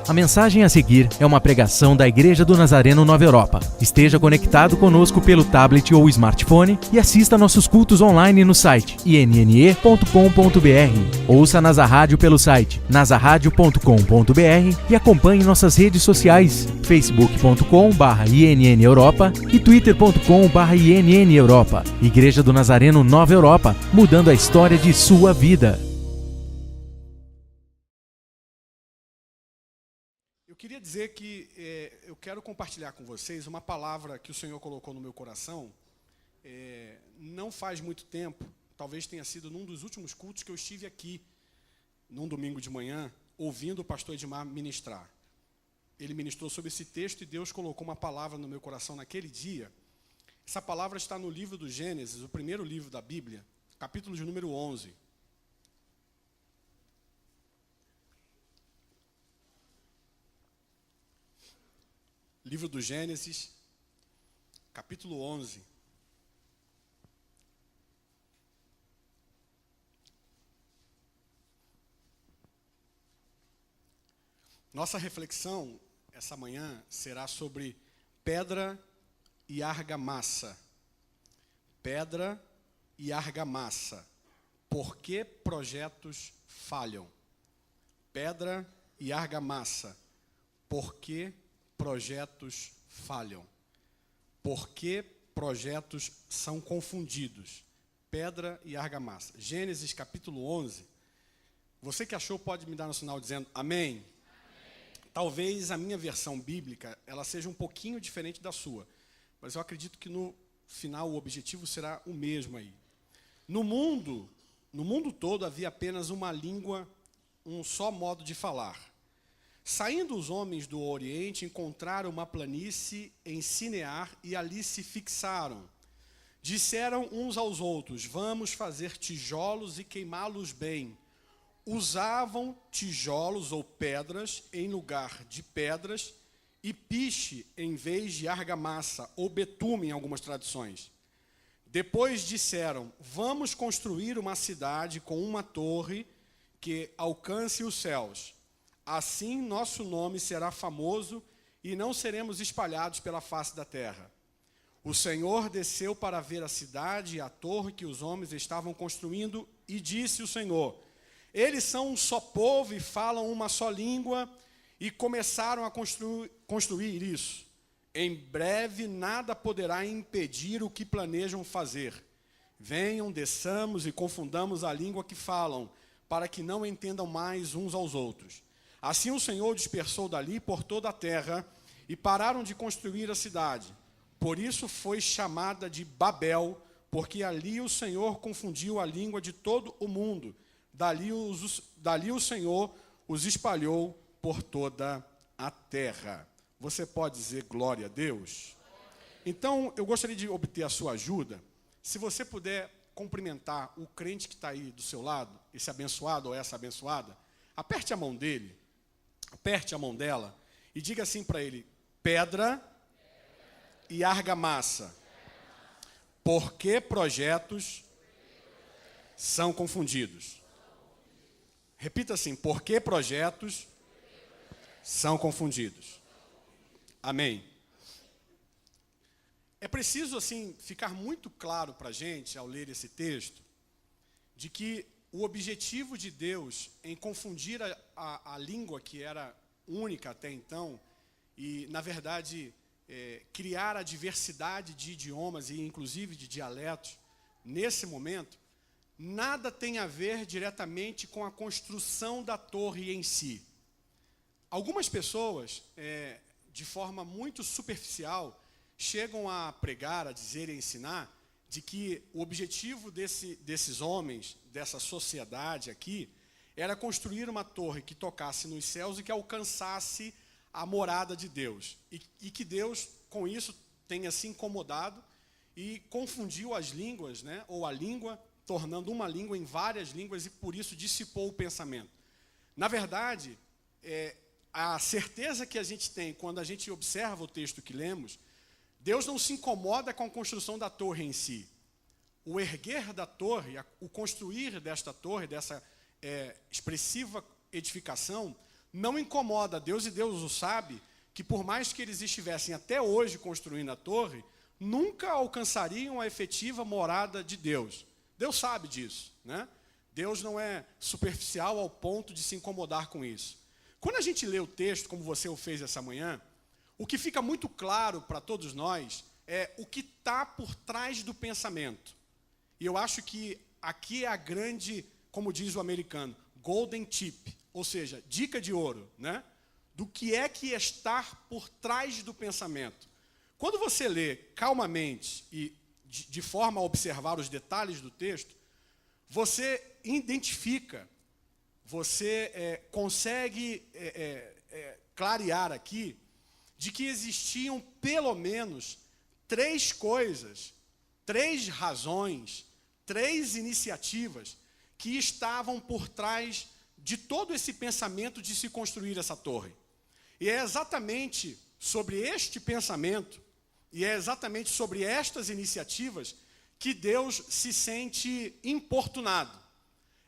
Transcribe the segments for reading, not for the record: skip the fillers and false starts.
A mensagem a seguir é uma pregação da Igreja do Nazareno Nova Europa. Esteja conectado conosco pelo tablet ou smartphone e assista nossos cultos online no site inne.com.br. Ouça Nasa Rádio pelo site nasaradio.com.br e acompanhe nossas redes sociais facebook.com/INN Europa e twitter.com/INN Europa. Igreja do Nazareno Nova Europa, mudando a história de sua vida. Eu queria dizer que eu quero compartilhar com vocês uma palavra que o Senhor colocou no meu coração. Não faz muito tempo, talvez tenha sido num dos últimos cultos que eu estive aqui, num domingo de manhã, ouvindo o pastor Edmar ministrar. Ele ministrou sobre esse texto e Deus colocou uma palavra no meu coração naquele dia. Essa palavra está no livro do Gênesis, o primeiro livro da Bíblia, capítulo de número 11. Livro do Gênesis, capítulo 11. Nossa reflexão essa manhã será sobre pedra e argamassa. Pedra e argamassa. Por que projetos falham? Pedra e argamassa. Por que projetos falham? Por que projetos são confundidos? Pedra e argamassa. Gênesis capítulo 11. Você que achou pode me dar um sinal dizendo amém? Talvez a minha versão bíblica ela seja um pouquinho diferente da sua, mas eu acredito que no final o objetivo será o mesmo aí. No mundo todo havia apenas uma língua, um só modo de falar. Saindo os homens do Oriente, encontraram uma planície em Sinear e ali se fixaram. Disseram uns aos outros: vamos fazer tijolos e queimá-los bem. Usavam tijolos ou pedras em lugar de pedras e piche em vez de argamassa ou betume em algumas traduções. Depois disseram: vamos construir uma cidade com uma torre que alcance os céus. Assim nosso nome será famoso e não seremos espalhados pela face da terra. O Senhor desceu para ver a cidade e a torre que os homens estavam construindo e disse o Senhor: eles são um só povo e falam uma só língua, e começaram a construir isso. Em breve nada poderá impedir o que planejam fazer. Venham, desçamos e confundamos a língua que falam, para que não entendam mais uns aos outros. Assim o Senhor dispersou dali por toda a terra, e pararam de construir a cidade. Por isso foi chamada de Babel, porque ali o Senhor confundiu a língua de todo o mundo. Dali o Senhor os espalhou por toda a terra. Você pode dizer glória a Deus? Então, eu gostaria de obter a sua ajuda. Se você puder cumprimentar o crente que está aí do seu lado, esse abençoado ou essa abençoada, aperte a mão dele, aperte a mão dela e diga assim para ele: pedra e argamassa. Por que projetos são confundidos? Repita assim: por que projetos são confundidos? Amém. É preciso, assim, ficar muito claro para a gente, ao ler esse texto, de que o objetivo de Deus em confundir a língua que era única até então, e, na verdade, criar a diversidade de idiomas e, inclusive, de dialetos, nesse momento, nada tem a ver diretamente com a construção da torre em si. Algumas pessoas, de forma muito superficial, chegam a pregar, a dizer e a ensinar de que o objetivo desses homens, dessa sociedade aqui, era construir uma torre que tocasse nos céus e que alcançasse a morada de Deus. E que Deus, com isso, tenha se incomodado e confundiu as línguas, né, ou a língua, tornando uma língua em várias línguas e por isso dissipou o pensamento. Na verdade, a certeza que a gente tem quando a gente observa o texto que lemos, Deus não se incomoda com a construção da torre em si. O erguer da torre, o construir desta torre, dessa expressiva edificação, não incomoda a Deus, e Deus o sabe, que por mais que eles estivessem até hoje construindo a torre, nunca alcançariam a efetiva morada de Deus. Deus sabe disso, né? Deus não é superficial ao ponto de se incomodar com isso. Quando a gente lê o texto, como você o fez essa manhã, o que fica muito claro para todos nós é o que está por trás do pensamento. E eu acho que aqui é a grande, como diz o americano, golden tip, ou seja, dica de ouro, né? Do que está por trás do pensamento. Quando você lê calmamente e de forma a observar os detalhes do texto, você identifica, você consegue clarear aqui de que existiam pelo menos 3 coisas, 3 razões, 3 iniciativas que estavam por trás de todo esse pensamento de se construir essa torre. E é exatamente sobre este pensamento, e é exatamente sobre estas iniciativas que Deus se sente importunado.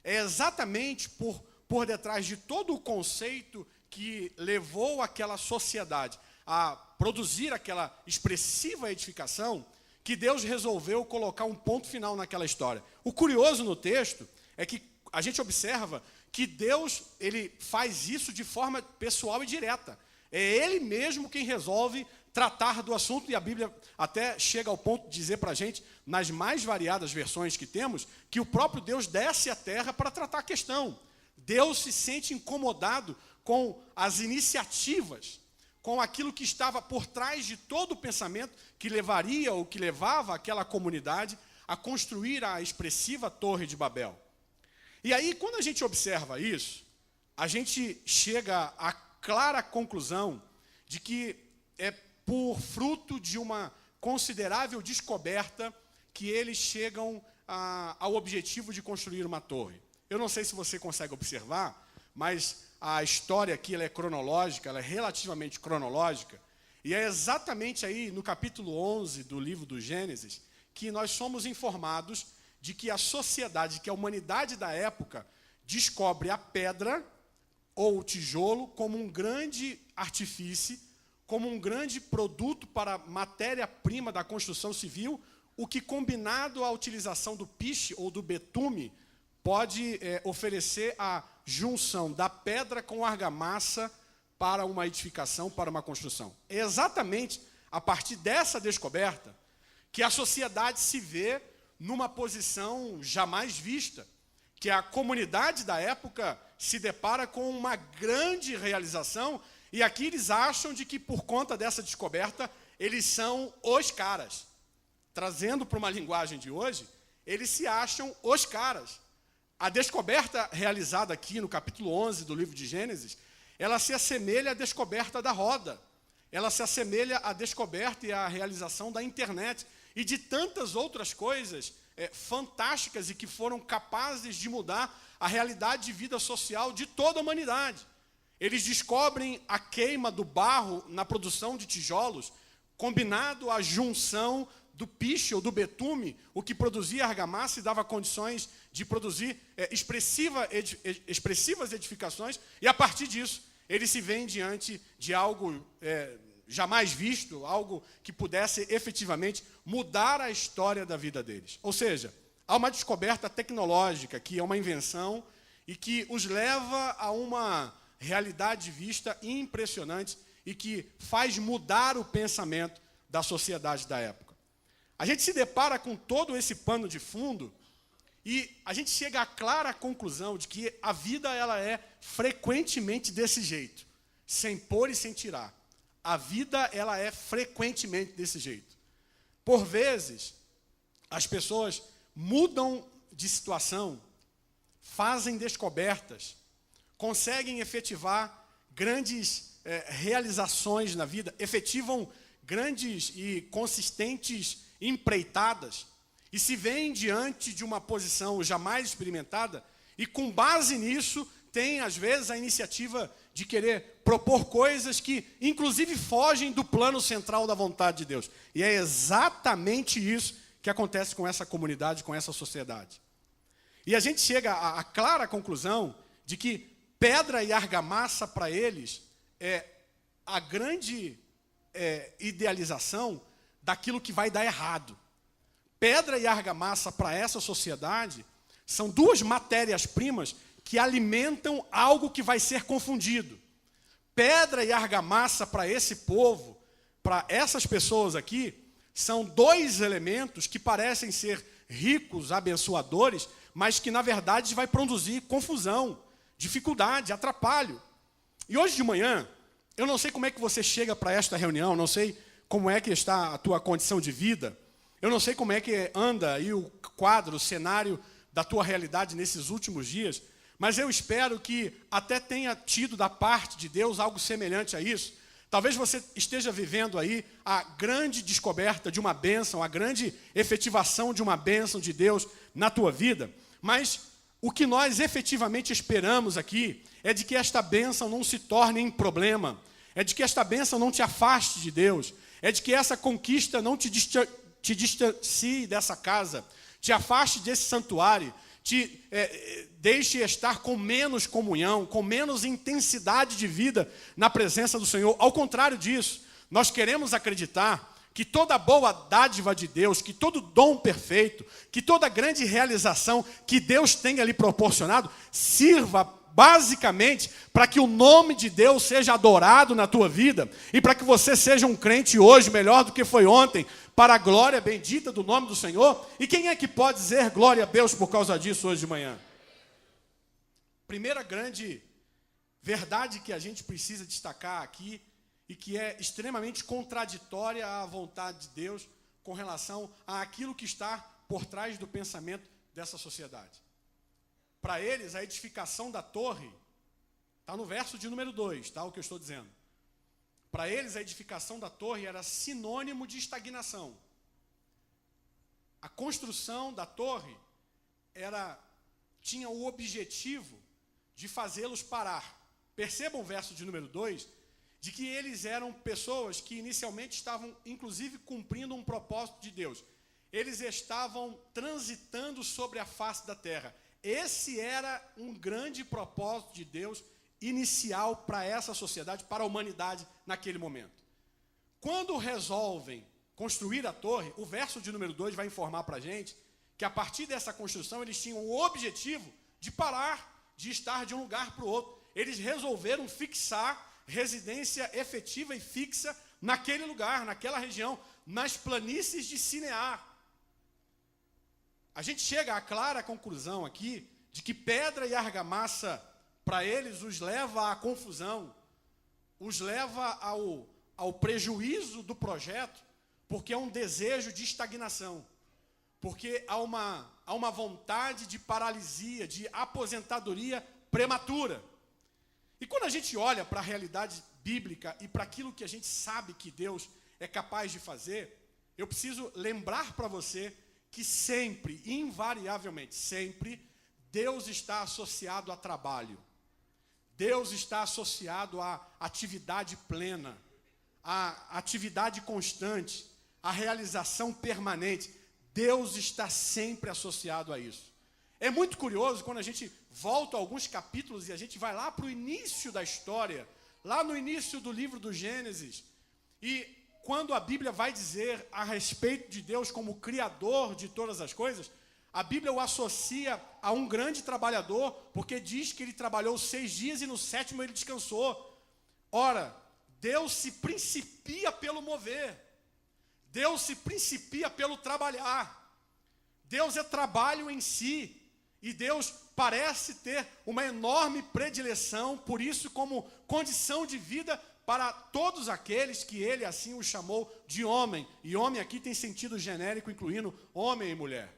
É exatamente por detrás de todo o conceito que levou aquela sociedade a produzir aquela expressiva edificação, que Deus resolveu colocar um ponto final naquela história. O curioso no texto é que a gente observa que Deus, ele faz isso de forma pessoal e direta. É Ele mesmo quem resolve tratar do assunto, e a Bíblia até chega ao ponto de dizer para a gente, nas mais variadas versões que temos, que o próprio Deus desce à terra para tratar a questão. Deus se sente incomodado com as iniciativas, com aquilo que estava por trás de todo o pensamento que levaria ou que levava aquela comunidade a construir a expressiva Torre de Babel. E aí, quando a gente observa isso, a gente chega à clara conclusão de que é por fruto de uma considerável descoberta que eles chegam ao objetivo de construir uma torre. Eu não sei se você consegue observar, mas a história aqui ela é cronológica, ela é relativamente cronológica, e é exatamente aí no capítulo 11 do livro do Gênesis que nós somos informados de que a sociedade, que a humanidade da época, descobre a pedra ou o tijolo como um grande artifício, como um grande produto para matéria-prima da construção civil, o que, combinado à utilização do piche ou do betume, pode oferecer a junção da pedra com argamassa para uma edificação, para uma construção. É exatamente a partir dessa descoberta que a sociedade se vê numa posição jamais vista, que a comunidade da época se depara com uma grande realização, e aqui eles acham de que, por conta dessa descoberta, eles são os caras. Trazendo para uma linguagem de hoje, eles se acham os caras. A descoberta realizada aqui no capítulo 11 do livro de Gênesis, ela se assemelha à descoberta da roda, ela se assemelha à descoberta e à realização da internet e de tantas outras coisas fantásticas e que foram capazes de mudar a realidade de vida social de toda a humanidade. Eles descobrem a queima do barro na produção de tijolos, combinado à junção do piche ou do betume, o que produzia argamassa e dava condições de produzir expressivas edificações, e a partir disso, eles se veem diante de algo jamais visto, algo que pudesse efetivamente mudar a história da vida deles. Ou seja, há uma descoberta tecnológica, que é uma invenção, e que os leva a uma realidade de vista impressionante e que faz mudar o pensamento da sociedade da época. A gente se depara com todo esse pano de fundo e a gente chega à clara conclusão de que a vida ela é frequentemente desse jeito, sem pôr e sem tirar. A vida ela é frequentemente desse jeito. Por vezes, as pessoas mudam de situação, fazem descobertas, conseguem efetivar grandes realizações na vida, efetivam grandes e consistentes empreitadas, e se veem diante de uma posição jamais experimentada, e com base nisso, tem às vezes a iniciativa de querer propor coisas que inclusive fogem do plano central da vontade de Deus. E é exatamente isso que acontece com essa comunidade, com essa sociedade. E a gente chega à clara conclusão de que Pedra e argamassa para eles é a grande idealização daquilo que vai dar errado. Pedra e argamassa para essa sociedade são duas matérias-primas que alimentam algo que vai ser confundido. Pedra e argamassa para esse povo, para essas pessoas aqui, são dois elementos que parecem ser ricos, abençoadores, mas que na verdade vai produzir confusão, dificuldade, atrapalho. E hoje de manhã, eu não sei como é que você chega para esta reunião, não sei como é que está a tua condição de vida, eu não sei como é que anda aí o quadro, o cenário da tua realidade nesses últimos dias, mas eu espero que até tenha tido da parte de Deus algo semelhante a isso. Talvez você esteja vivendo aí a grande descoberta de uma bênção, a grande efetivação de uma bênção de Deus na tua vida, mas o que nós efetivamente esperamos aqui é de que esta bênção não se torne em problema, é de que esta bênção não te afaste de Deus, é de que essa conquista não te distancie dessa casa, te afaste desse santuário, te deixe estar com menos comunhão, com menos intensidade de vida na presença do Senhor. Ao contrário disso, nós queremos acreditar que toda boa dádiva de Deus, que todo dom perfeito, que toda grande realização que Deus tenha lhe proporcionado, sirva basicamente para que o nome de Deus seja adorado na tua vida e para que você seja um crente hoje melhor do que foi ontem, para a glória bendita do nome do Senhor. E quem é que pode dizer glória a Deus por causa disso hoje de manhã? Primeira grande verdade que a gente precisa destacar aqui e que é extremamente contraditória à vontade de Deus com relação àquilo que está por trás do pensamento dessa sociedade. Para eles, a edificação da torre, está no verso de número 2, tá, o que eu estou dizendo. Para eles, a edificação da torre era sinônimo de estagnação. A construção da torre tinha o objetivo de fazê-los parar. Percebam o verso de número 2, de que eles eram pessoas que inicialmente estavam, inclusive, cumprindo um propósito de Deus. Eles estavam transitando sobre a face da terra. Esse era um grande propósito de Deus inicial para essa sociedade, para a humanidade naquele momento. Quando resolvem construir a torre, o verso de número 2 vai informar para a gente que a partir dessa construção eles tinham o objetivo de parar de estar de um lugar para o outro. Eles resolveram fixar residência efetiva e fixa naquele lugar, naquela região, nas planícies de Sinear. A gente chega à clara conclusão aqui de que pedra e argamassa, para eles, os leva à confusão, os leva ao prejuízo do projeto, porque é um desejo de estagnação, porque há uma vontade de paralisia, de aposentadoria prematura. E quando a gente olha para a realidade bíblica e para aquilo que a gente sabe que Deus é capaz de fazer, eu preciso lembrar para você que sempre, invariavelmente, sempre, Deus está associado a trabalho. Deus está associado à atividade plena, à atividade constante, à realização permanente. Deus está sempre associado a isso. É muito curioso quando a gente volta a alguns capítulos e a gente vai lá para o início da história, lá no início do livro do Gênesis, e quando a Bíblia vai dizer a respeito de Deus como Criador de todas as coisas, a Bíblia o associa a um grande trabalhador, porque diz que ele trabalhou 6 dias e no 7º ele descansou. Ora, Deus se principia pelo mover. Deus se principia pelo trabalhar. Deus é trabalho em si. E Deus parece ter uma enorme predileção, por isso, como condição de vida para todos aqueles que ele assim o chamou de homem. E homem aqui tem sentido genérico, incluindo homem e mulher.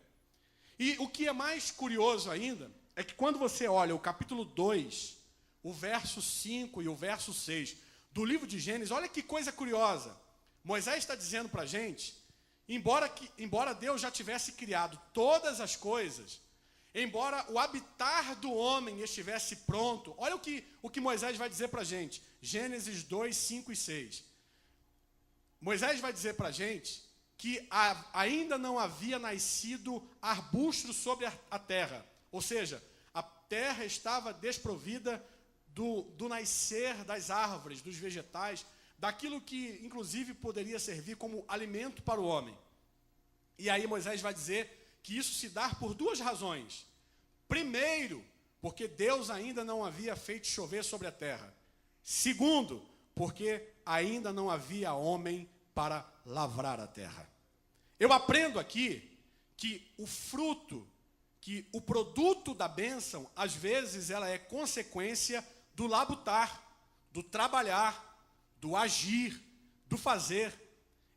E o que é mais curioso ainda, é que quando você olha o capítulo 2, o verso 5 e o verso 6 do livro de Gênesis, olha que coisa curiosa. Moisés está dizendo para a gente, embora Deus já tivesse criado todas as coisas, embora o habitar do homem estivesse pronto, olha o que Moisés vai dizer para a gente. Gênesis 2, 5 e 6. Moisés vai dizer para a gente que ainda não havia nascido arbusto sobre a terra. Ou seja, a terra estava desprovida do nascer das árvores, dos vegetais, daquilo que, inclusive, poderia servir como alimento para o homem. E aí Moisés vai dizer que isso se dá por duas razões. Primeiro, porque Deus ainda não havia feito chover sobre a terra. Segundo, porque ainda não havia homem para lavrar a terra. Eu aprendo aqui que o fruto, que o produto da bênção, às vezes ela é consequência do labutar, do trabalhar, do agir, do fazer.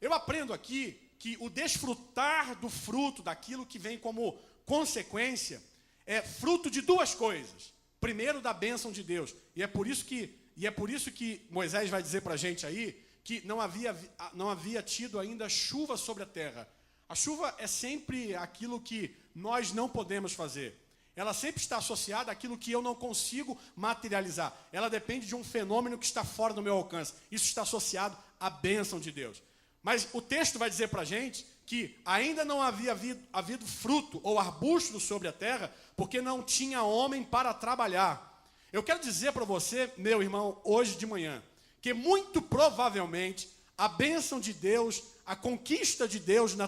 Eu aprendo aqui que o desfrutar do fruto, daquilo que vem como consequência, é fruto de duas coisas. Primeiro, da bênção de Deus. E é por isso que Moisés vai dizer para a gente aí que não havia tido ainda chuva sobre a terra. A chuva é sempre aquilo que nós não podemos fazer. Ela sempre está associada àquilo que eu não consigo materializar. Ela depende de um fenômeno que está fora do meu alcance. Isso está associado à bênção de Deus. Mas o texto vai dizer para a gente que ainda não havia havido fruto ou arbusto sobre a terra, porque não tinha homem para trabalhar. Eu quero dizer para você, meu irmão, hoje de manhã, que muito provavelmente a bênção de Deus, a conquista de Deus na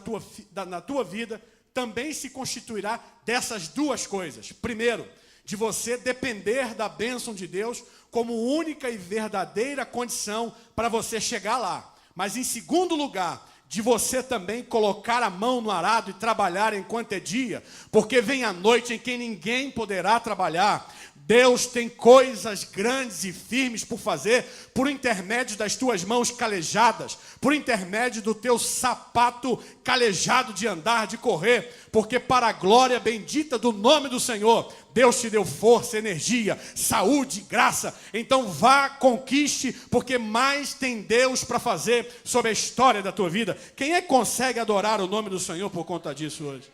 tua vida, também se constituirá dessas duas coisas. Primeiro, de você depender da bênção de Deus como única e verdadeira condição para você chegar lá. Mas em segundo lugar, de você também colocar a mão no arado e trabalhar enquanto é dia, porque vem a noite em que ninguém poderá trabalhar. Deus tem coisas grandes e firmes por fazer, por intermédio das tuas mãos calejadas, por intermédio do teu sapato calejado de andar, de correr, porque para a glória bendita do nome do Senhor, Deus te deu força, energia, saúde, graça. Então vá, conquiste, porque mais tem Deus para fazer sobre a história da tua vida. Quem é que consegue adorar o nome do Senhor por conta disso hoje?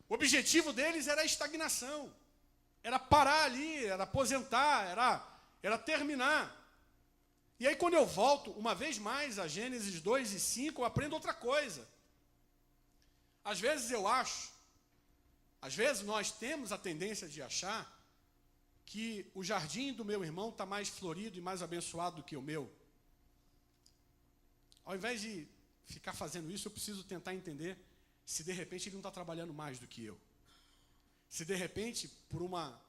O objetivo deles era a estagnação. Era parar ali, era aposentar, era terminar. E aí quando eu volto, uma vez mais, a Gênesis 2 e 5, eu aprendo outra coisa. Às vezes nós temos a tendência de achar que o jardim do meu irmão está mais florido e mais abençoado do que o meu. Ao invés de ficar fazendo isso, eu preciso tentar entender se de repente ele não está trabalhando mais do que eu. Se de repente, por uma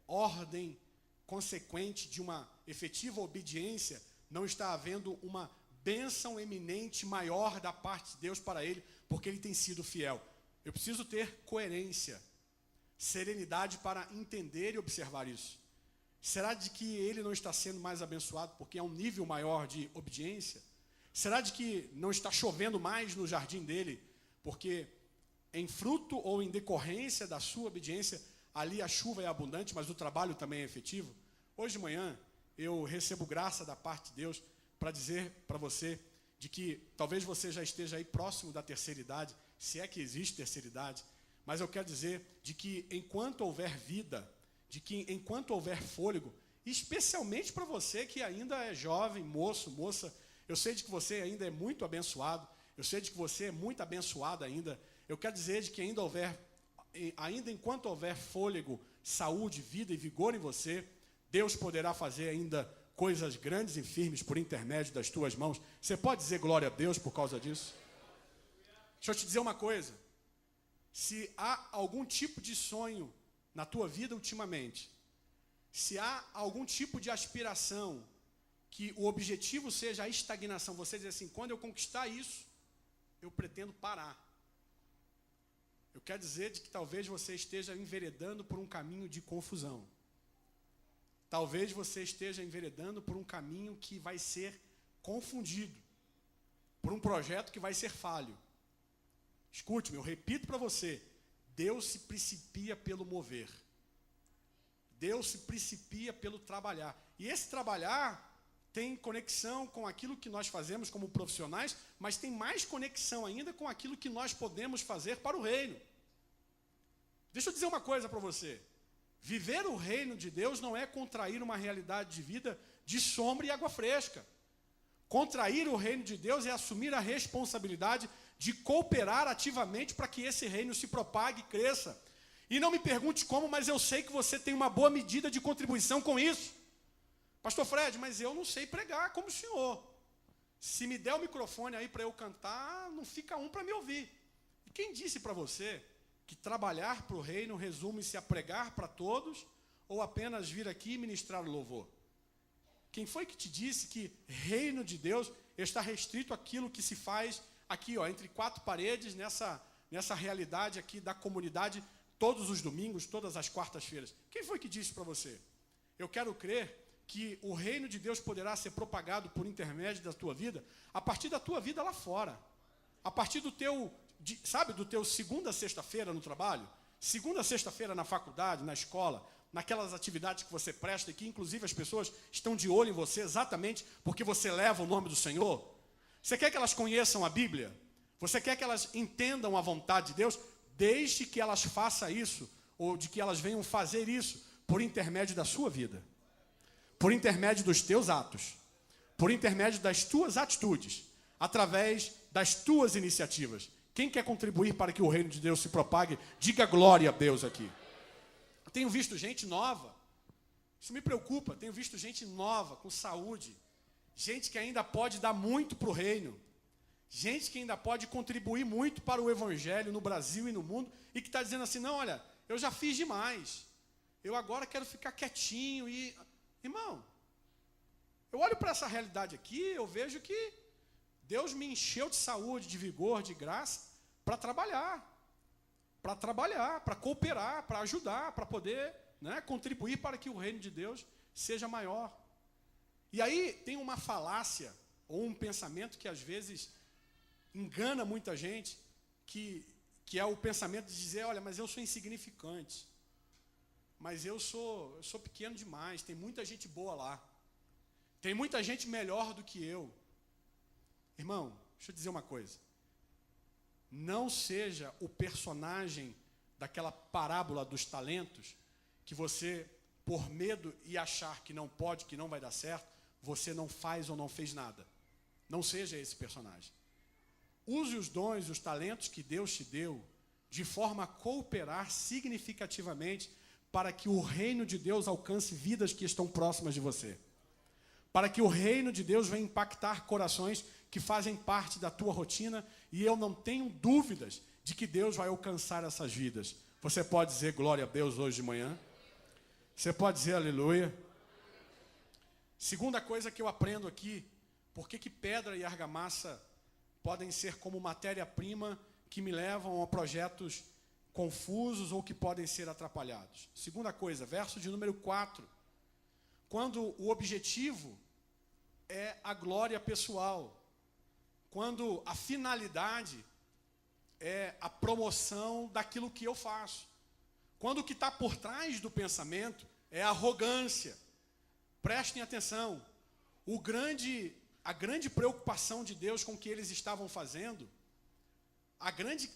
ordem consequente de uma efetiva obediência, não está havendo uma bênção eminente maior da parte de Deus para ele, porque ele tem sido fiel. Eu preciso ter coerência, serenidade para entender e observar isso. Será de que ele não está sendo mais abençoado porque é um nível maior de obediência? Será de que não está chovendo mais no jardim dele porque em fruto ou em decorrência da sua obediência, ali a chuva é abundante, mas o trabalho também é efetivo? Hoje de manhã, eu recebo graça da parte de Deus para dizer para você de que talvez você já esteja aí próximo da terceira idade, se é que existe terceira idade, mas eu quero dizer de que enquanto houver vida, de que enquanto houver fôlego, especialmente para você que ainda é jovem, moço, moça, eu sei de que você ainda é muito abençoado, eu sei de que você é muito abençoada ainda. Eu quero dizer de que ainda enquanto houver fôlego, saúde, vida e vigor em você, Deus poderá fazer ainda coisas grandes e firmes por intermédio das tuas mãos. Você pode dizer glória a Deus por causa disso? Deixa eu te dizer uma coisa. Se há algum tipo de sonho na tua vida ultimamente, se há algum tipo de aspiração, que o objetivo seja a estagnação, você diz assim, quando eu conquistar isso, eu pretendo parar. Eu quero dizer de que talvez você esteja enveredando por um caminho de confusão. Talvez você esteja enveredando por um caminho que vai ser confundido, por um projeto que vai ser falho. Escute-me, eu repito para você, Deus se principia pelo mover. Deus se principia pelo trabalhar. E esse trabalhar tem conexão com aquilo que nós fazemos como profissionais, mas tem mais conexão ainda com aquilo que nós podemos fazer para o reino. Deixa eu dizer uma coisa para você. Viver o reino de Deus não é contrair uma realidade de vida de sombra e água fresca. Contrair o reino de Deus é assumir a responsabilidade de cooperar ativamente para que esse reino se propague e cresça. E não me pergunte como, mas eu sei que você tem uma boa medida de contribuição com isso. Pastor Fred, mas eu não sei pregar como o senhor. Se me der o microfone aí para eu cantar, não fica um para me ouvir. E quem disse para você que trabalhar para o reino resume-se a pregar para todos ou apenas vir aqui e ministrar o louvor? Quem foi que te disse que reino de Deus está restrito àquilo que se faz aqui, ó, entre quatro paredes, nessa realidade aqui da comunidade, todos os domingos, todas as quartas-feiras? Quem foi que disse para você? Eu quero crer que o reino de Deus poderá ser propagado por intermédio da tua vida, a partir da tua vida lá fora, a partir do teu, do teu segunda a sexta-feira no trabalho, segunda a sexta-feira na faculdade, na escola, naquelas atividades que você presta e que inclusive as pessoas estão de olho em você exatamente porque você leva o nome do Senhor. Você quer que elas conheçam a Bíblia? Você quer que elas entendam a vontade de Deus? Desde que elas façam isso, ou de que elas venham fazer isso por intermédio da sua vida, por intermédio dos teus atos, por intermédio das tuas atitudes, através das tuas iniciativas. Quem quer contribuir para que o reino de Deus se propague? Diga glória a Deus aqui. Eu tenho visto gente nova, isso me preocupa, tenho visto gente nova, com saúde, gente que ainda pode dar muito para o reino, gente que ainda pode contribuir muito para o evangelho no Brasil e no mundo, e que está dizendo assim, não, olha, eu já fiz demais, eu agora quero ficar quietinho e... Irmão, eu olho para essa realidade aqui, eu vejo que Deus me encheu de saúde, de vigor, de graça, para trabalhar, para cooperar, para ajudar, para poder, né, contribuir para que o reino de Deus seja maior. E aí tem uma falácia, ou um pensamento que às vezes engana muita gente, que é o pensamento de dizer, olha, mas eu sou insignificante. Mas eu sou pequeno demais, tem muita gente boa lá. Tem muita gente melhor do que eu. Irmão, deixa eu dizer uma coisa. Não seja o personagem daquela parábola dos talentos, que você, por medo e achar que não pode, que não vai dar certo, você não faz ou não fez nada. Não seja esse personagem. Use os dons e os talentos que Deus te deu, de forma a cooperar significativamente para que o reino de Deus alcance vidas que estão próximas de você. Para que o reino de Deus venha impactar corações que fazem parte da tua rotina, e eu não tenho dúvidas de que Deus vai alcançar essas vidas. Você pode dizer glória a Deus hoje de manhã? Você pode dizer aleluia? Segunda coisa que eu aprendo aqui, por que pedra e argamassa podem ser como matéria-prima que me levam a projetos confusos ou que podem ser atrapalhados. Segunda coisa, verso de número 4. Quando o objetivo é a glória pessoal, quando a finalidade é a promoção daquilo que eu faço, quando o que está por trás do pensamento é a arrogância. Prestem atenção, a grande preocupação de Deus com o que eles estavam fazendo, a grande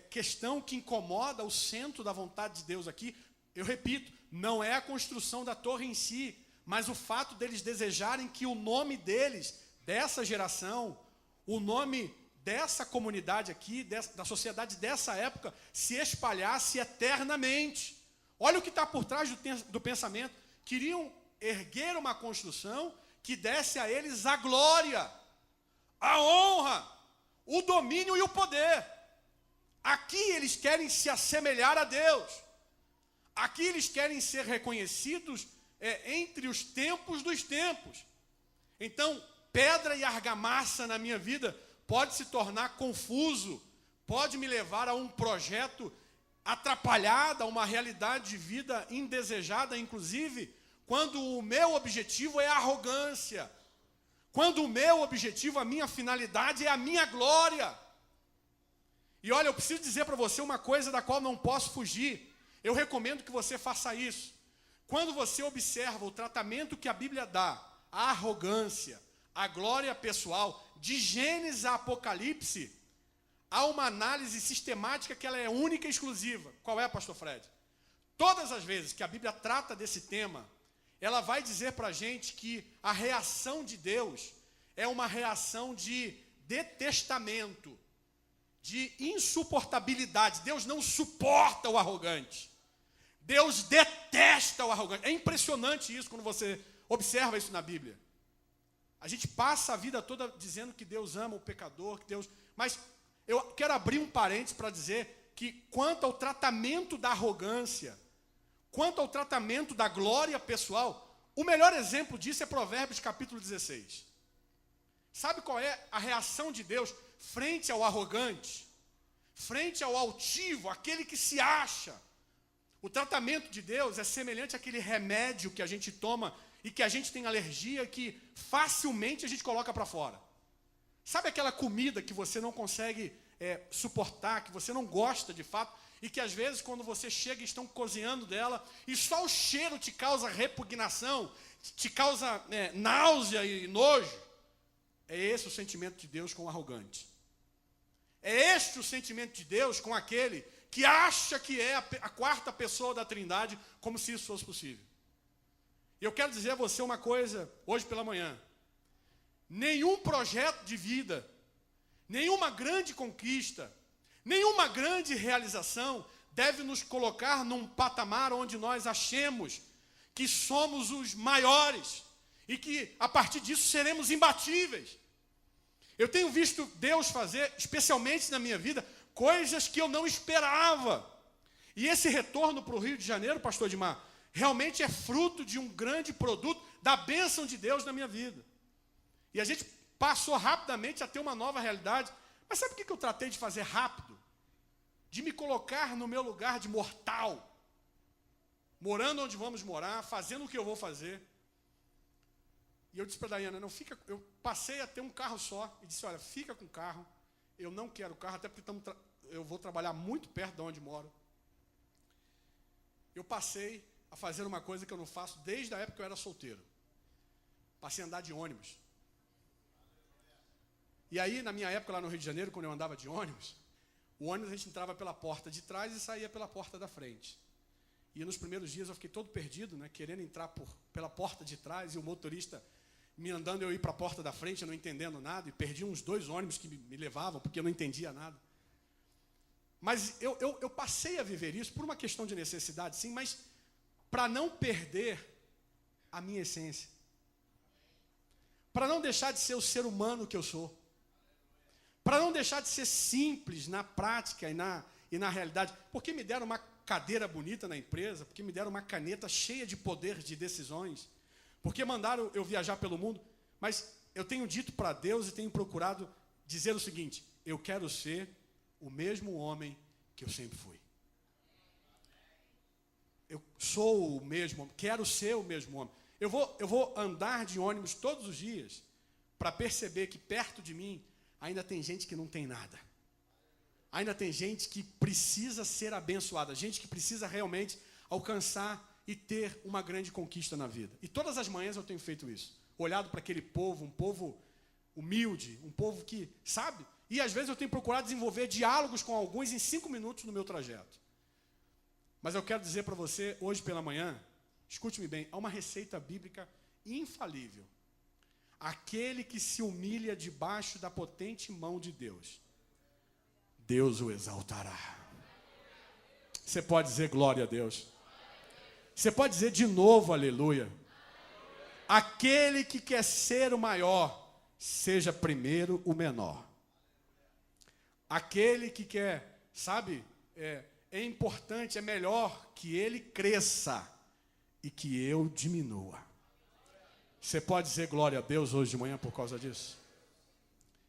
questão que incomoda o centro da vontade de Deus aqui, eu repito, não é a construção da torre em si, mas o fato deles desejarem que o nome deles, dessa geração, o nome dessa comunidade aqui, da sociedade dessa época, se espalhasse eternamente. Olha o que está por trás do pensamento. Queriam erguer uma construção que desse a eles a glória, a honra, o domínio e o poder. Aqui eles querem se assemelhar a Deus. Aqui eles querem ser reconhecidos entre os tempos dos tempos. Então, pedra e argamassa na minha vida pode se tornar confuso, pode me levar a um projeto atrapalhado, a uma realidade de vida indesejada, inclusive, quando o meu objetivo é a arrogância, quando o meu objetivo, a minha finalidade é a minha glória. E olha, eu preciso dizer para você uma coisa da qual não posso fugir. Eu recomendo que você faça isso. Quando você observa o tratamento que a Bíblia dá, a arrogância, a glória pessoal, de Gênesis a Apocalipse, há uma análise sistemática que ela é única e exclusiva. Qual é, pastor Fred? Todas as vezes que a Bíblia trata desse tema, ela vai dizer para a gente que a reação de Deus é uma reação de detestamento, de insuportabilidade. Deus não suporta o arrogante. Deus detesta o arrogante. É impressionante isso quando você observa isso na Bíblia. A gente passa a vida toda dizendo que Deus ama o pecador, que Deus... Mas eu quero abrir um parênteses para dizer que quanto ao tratamento da arrogância, quanto ao tratamento da glória pessoal, o melhor exemplo disso é Provérbios capítulo 16. Sabe qual é a reação de Deus frente ao arrogante, frente ao altivo, aquele que se acha? O tratamento de Deus é semelhante àquele remédio que a gente toma e que a gente tem alergia, que facilmente a gente coloca para fora. Sabe aquela comida que você não consegue suportar, que você não gosta de fato, e que às vezes quando você chega e estão cozinhando dela, e só o cheiro te causa repugnação, te causa náusea e nojo? É esse o sentimento de Deus com o arrogante. É este o sentimento de Deus com aquele que acha que é a quarta pessoa da Trindade, como se isso fosse possível. E eu quero dizer a você uma coisa, hoje pela manhã. Nenhum projeto de vida, nenhuma grande conquista, nenhuma grande realização deve nos colocar num patamar onde nós achemos que somos os maiores e que, a partir disso, seremos imbatíveis. Eu tenho visto Deus fazer, especialmente na minha vida, coisas que eu não esperava. E esse retorno para o Rio de Janeiro, pastor Edmar, realmente é fruto de um grande produto da bênção de Deus na minha vida. E a gente passou rapidamente a ter uma nova realidade. Mas sabe o que eu tratei de fazer rápido? De me colocar no meu lugar de mortal. Morando onde vamos morar, fazendo o que eu vou fazer. E eu disse para a Daiana, não fica, eu passei a ter um carro só. E disse, olha, fica com o carro. Eu não quero carro, até porque eu vou trabalhar muito perto de onde moro. Eu passei a fazer uma coisa que eu não faço desde a época que eu era solteiro. Passei a andar de ônibus. E aí, na minha época, lá no Rio de Janeiro, quando eu andava de ônibus, o ônibus a gente entrava pela porta de trás e saía pela porta da frente. E nos primeiros dias eu fiquei todo perdido, né, querendo entrar pela porta de trás, e o motorista me andando eu ir para a porta da frente, eu não entendendo nada, e perdi uns 2 ônibus que me levavam, porque eu não entendia nada. Mas eu passei a viver isso por uma questão de necessidade, sim, mas para não perder a minha essência. Para não deixar de ser o ser humano que eu sou. Para não deixar de ser simples na prática e na realidade. Porque me deram uma cadeira bonita na empresa, porque me deram uma caneta cheia de poder de decisões, porque mandaram eu viajar pelo mundo. Mas eu tenho dito para Deus e tenho procurado dizer o seguinte: eu quero ser o mesmo homem que eu sempre fui. Eu sou o mesmo homem, quero ser o mesmo homem. Eu vou andar de ônibus todos os dias para perceber que perto de mim ainda tem gente que não tem nada. Ainda tem gente que precisa ser abençoada, gente que precisa realmente alcançar e ter uma grande conquista na vida. E todas as manhãs eu tenho feito isso. Olhado para aquele povo, um povo humilde, um povo que, sabe? E às vezes eu tenho procurado desenvolver diálogos com alguns em 5 minutos no meu trajeto. Mas eu quero dizer para você, hoje pela manhã, escute-me bem, há uma receita bíblica infalível. Aquele que se humilha debaixo da potente mão de Deus, Deus o exaltará. Você pode dizer glória a Deus? Você pode dizer de novo aleluia? Aquele que quer ser o maior, seja primeiro o menor. Aquele que quer, sabe, é importante, é melhor que ele cresça e que eu diminua. Você pode dizer glória a Deus hoje de manhã por causa disso?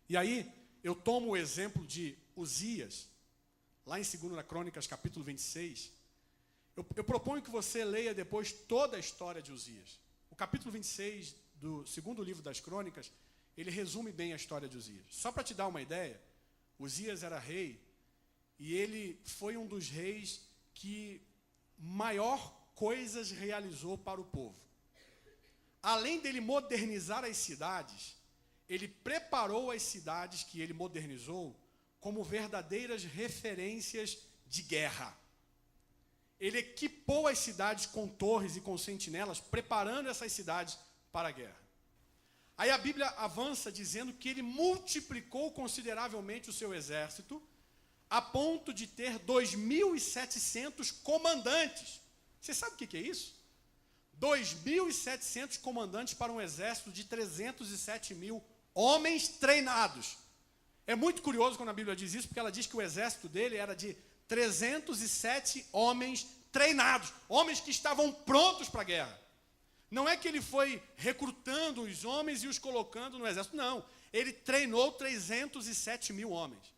E aí, eu tomo o exemplo de Uzias, lá em 2 Crônicas, capítulo 26. Eu proponho que você leia depois toda a história de Uzias. O capítulo 26 do 2º livro das Crônicas, ele resume bem a história de Uzias. Só para te dar uma ideia, Uzias era rei, e ele foi um dos reis que maior coisas realizou para o povo. Além dele modernizar as cidades, ele preparou as cidades que ele modernizou como verdadeiras referências de guerra. Ele equipou as cidades com torres e com sentinelas, preparando essas cidades para a guerra. Aí a Bíblia avança dizendo que ele multiplicou consideravelmente o seu exército, a ponto de ter 2.700 comandantes Você sabe o que é isso? 2.700 comandantes para um exército de 307 mil homens treinados. É muito curioso quando a Bíblia diz isso, porque ela diz que o exército dele era de 307 homens treinados, homens que estavam prontos para a guerra. Não é que ele foi recrutando os homens e os colocando no exército, não. Ele treinou 307 mil homens.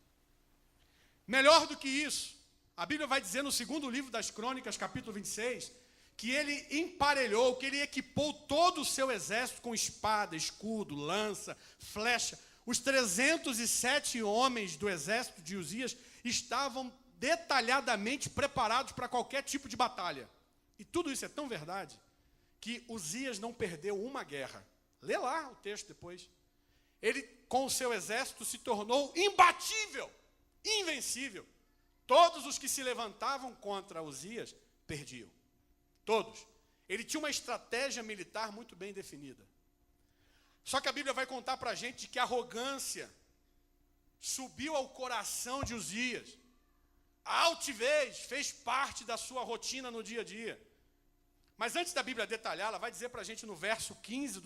Melhor do que isso, a Bíblia vai dizer no segundo livro das Crônicas, capítulo 26, que ele emparelhou, que ele equipou todo o seu exército com espada, escudo, lança, flecha. Os 307 homens do exército de Uzias estavam detalhadamente preparados para qualquer tipo de batalha. E tudo isso é tão verdade que Uzias não perdeu uma guerra. Lê lá o texto depois. Ele, com o seu exército, se tornou imbatível, invencível. Todos os que se levantavam contra Uzias perdiam. Todos. Ele tinha uma estratégia militar muito bem definida. Só que a Bíblia vai contar para a gente que a arrogância subiu ao coração de Uzias. A altivez fez parte da sua rotina no dia a dia. Mas antes da Bíblia detalhar, ela vai dizer para a gente no verso 15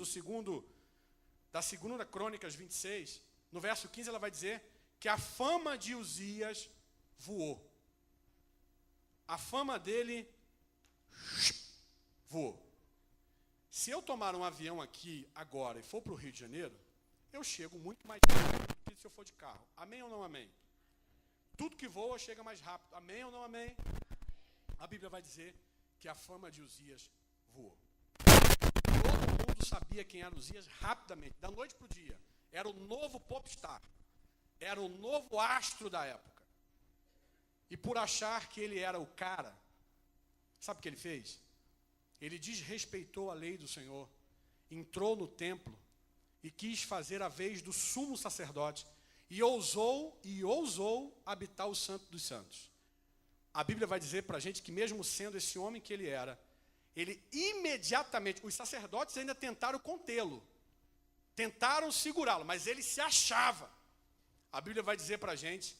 da segunda Crônicas 26, no verso 15 ela vai dizer que a fama de Uzias voou. A fama dele voou. Se eu tomar um avião aqui agora e for para o Rio de Janeiro, eu chego muito mais rápido do que se eu for de carro. Amém ou não amém? Tudo que voa chega mais rápido. Amém ou não amém? A Bíblia vai dizer que a fama de Uzias voou. Todo mundo sabia quem era Uzias rapidamente, da noite para o dia. Era o novo popstar. Era o novo astro da época. E por achar que ele era o cara, sabe o que ele fez? Ele desrespeitou a lei do Senhor, entrou no templo e quis fazer a vez do sumo sacerdote e ousou habitar o Santo dos Santos. A Bíblia vai dizer para a gente que mesmo sendo esse homem que ele era, ele imediatamente, os sacerdotes ainda tentaram contê-lo, tentaram segurá-lo, mas ele se achava. A Bíblia vai dizer para a gente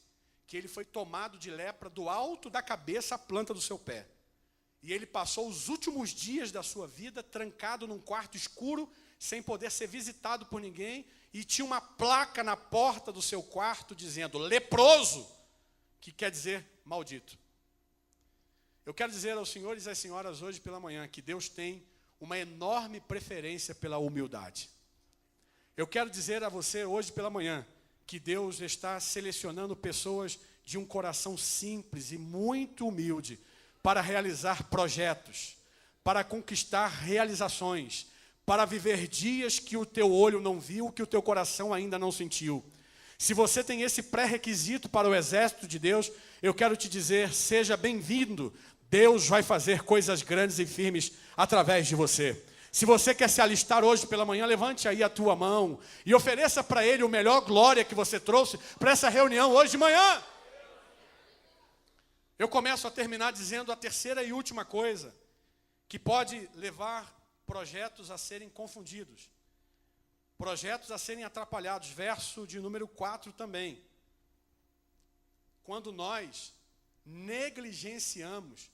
que ele foi tomado de lepra do alto da cabeça à planta do seu pé. E ele passou os últimos dias da sua vida trancado num quarto escuro, sem poder ser visitado por ninguém, e tinha uma placa na porta do seu quarto dizendo, leproso, que quer dizer maldito. Eu quero dizer aos senhores e às senhoras hoje pela manhã que Deus tem uma enorme preferência pela humildade. Eu quero dizer a você hoje pela manhã que Deus está selecionando pessoas de um coração simples e muito humilde para realizar projetos, para conquistar realizações, para viver dias que o teu olho não viu, que o teu coração ainda não sentiu. Se você tem esse pré-requisito para o exército de Deus, eu quero te dizer, seja bem-vindo. Deus vai fazer coisas grandes e firmes através de você. Se você quer se alistar hoje pela manhã, levante aí a tua mão e ofereça para Ele o melhor glória que você trouxe para essa reunião hoje de manhã. Eu começo a terminar dizendo a terceira e última coisa, que pode levar projetos a serem confundidos, projetos a serem atrapalhados. Verso de número 4 também. Quando nós negligenciamos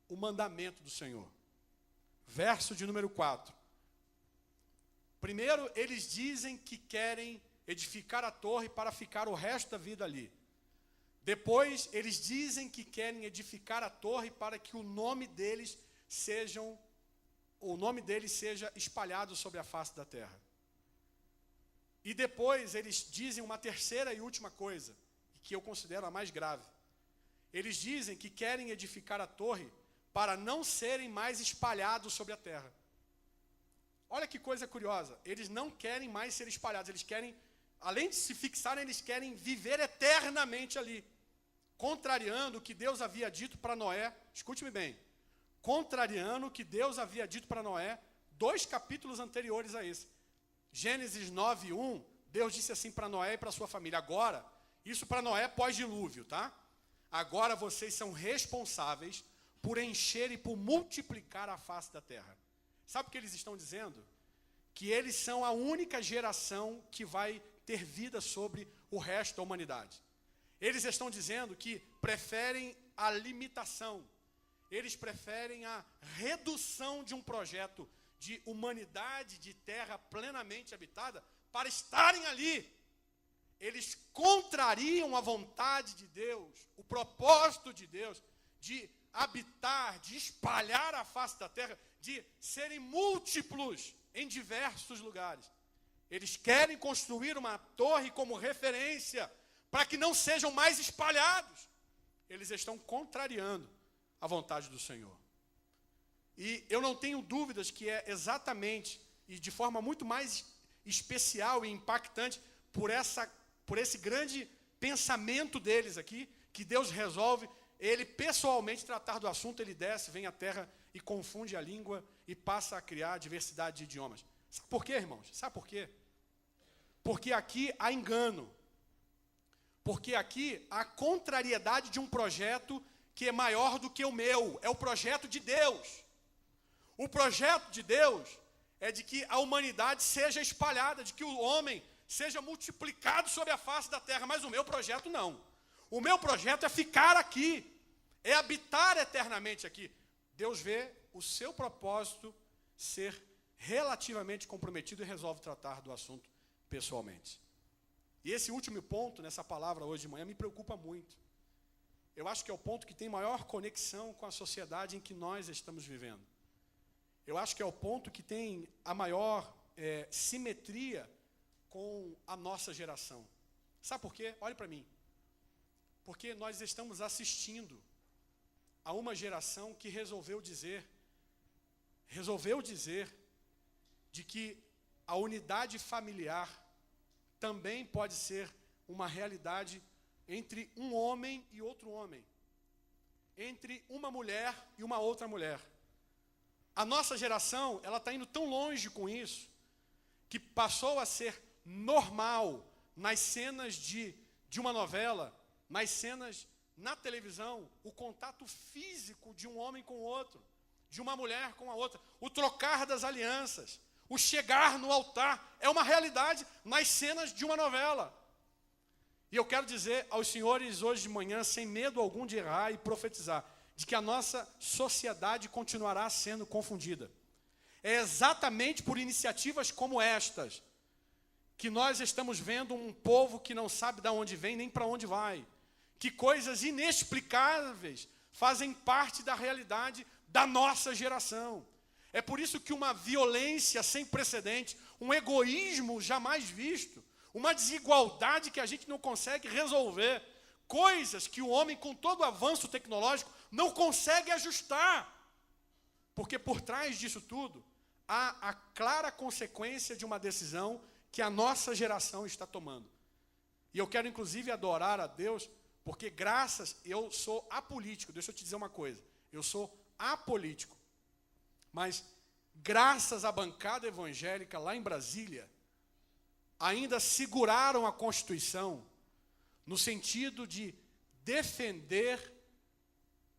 o mandamento do Senhor. Verso de número 4. Primeiro, eles dizem que querem edificar a torre para ficar o resto da vida ali. Depois, eles dizem que querem edificar a torre para que o nome deles seja espalhado sobre a face da terra. E depois, eles dizem uma terceira e última coisa, que eu considero a mais grave. Eles dizem que querem edificar a torre para não serem mais espalhados sobre a terra. Olha que coisa curiosa, eles não querem mais ser espalhados, eles querem, além de se fixarem, eles querem viver eternamente ali, contrariando o que Deus havia dito para Noé. Escute-me bem, contrariando o que Deus havia dito para Noé, 2 capítulos anteriores a esse. Gênesis 9:1, Deus disse assim para Noé e para sua família, agora, isso para Noé pós-dilúvio, tá? Agora vocês são responsáveis por encher e por multiplicar a face da terra. Sabe o que eles estão dizendo? Que eles são a única geração que vai ter vida sobre o resto da humanidade. Eles estão dizendo que preferem a limitação. eles preferem a redução de um projeto de humanidade, de terra plenamente habitada, para estarem ali. Eles contrariam a vontade de Deus, o propósito de Deus, de habitar, de espalhar a face da terra, de serem múltiplos em diversos lugares. Eles querem construir uma torre como referência, para que não sejam mais espalhados. Eles estão contrariando a vontade do Senhor. E eu não tenho dúvidas que é exatamente, e de forma muito mais especial e impactante, por esse grande pensamento deles aqui, que Deus resolve, ele pessoalmente tratar do assunto, ele desce, vem à terra e confunde a língua e passa a criar diversidade de idiomas. Sabe por quê, irmãos? Sabe por quê? Porque aqui há engano. Porque aqui há contrariedade de um projeto que é maior do que o meu. É o projeto de Deus. O projeto de Deus é de que a humanidade seja espalhada, de que o homem seja multiplicado sobre a face da terra. Mas o meu projeto não. O meu projeto é ficar aqui, é habitar eternamente aqui. Deus vê o seu propósito ser relativamente comprometido e resolve tratar do assunto pessoalmente. E esse último ponto, nessa palavra hoje de manhã, me preocupa muito. Eu acho que é o ponto que tem maior conexão com a sociedade em que nós estamos vivendo. Eu acho que é o ponto que tem a maior simetria com a nossa geração. Sabe por quê? Olhe para mim. Porque nós estamos assistindo a uma geração que resolveu dizer de que a unidade familiar também pode ser uma realidade entre um homem e outro homem, entre uma mulher e uma outra mulher. A nossa geração, ela está indo tão longe com isso, que passou a ser normal nas cenas de uma novela, nas cenas na televisão, o contato físico de um homem com o outro, de uma mulher com a outra, o trocar das alianças, o chegar no altar, é uma realidade nas cenas de uma novela. E eu quero dizer aos senhores hoje de manhã, sem medo algum de errar e profetizar, de que a nossa sociedade continuará sendo confundida. É exatamente por iniciativas como estas que nós estamos vendo um povo que não sabe de onde vem nem para onde vai. Que coisas inexplicáveis fazem parte da realidade da nossa geração. É por isso que uma violência sem precedente, um egoísmo jamais visto, uma desigualdade que a gente não consegue resolver, coisas que o homem, com todo o avanço tecnológico, não consegue ajustar. Porque por trás disso tudo, há a clara consequência de uma decisão que a nossa geração está tomando. E eu quero, inclusive, adorar a Deus, porque eu sou apolítico. Deixa eu te dizer uma coisa, eu sou apolítico. Mas, graças à bancada evangélica lá em Brasília, ainda seguraram a Constituição no sentido de defender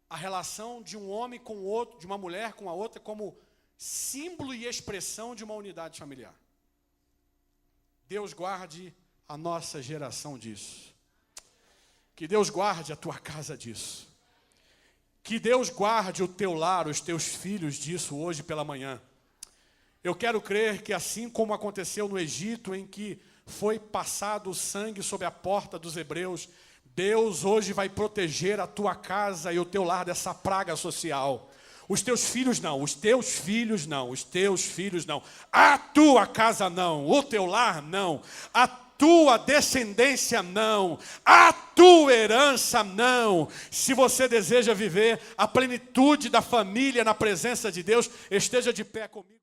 a relação de um homem com o outro, de uma mulher com a outra, como símbolo e expressão de uma unidade familiar. Deus guarde a nossa geração disso. Que Deus guarde a tua casa disso. Que Deus guarde o teu lar, os teus filhos disso hoje pela manhã. Eu quero crer que assim como aconteceu no Egito, em que foi passado o sangue sobre a porta dos hebreus, Deus hoje vai proteger a tua casa e o teu lar dessa praga social. Os teus filhos não, os teus filhos não, os teus filhos não. A tua casa não, o teu lar não, a tua descendência não, a tua herança não. Se você deseja viver a plenitude da família na presença de Deus, esteja de pé comigo.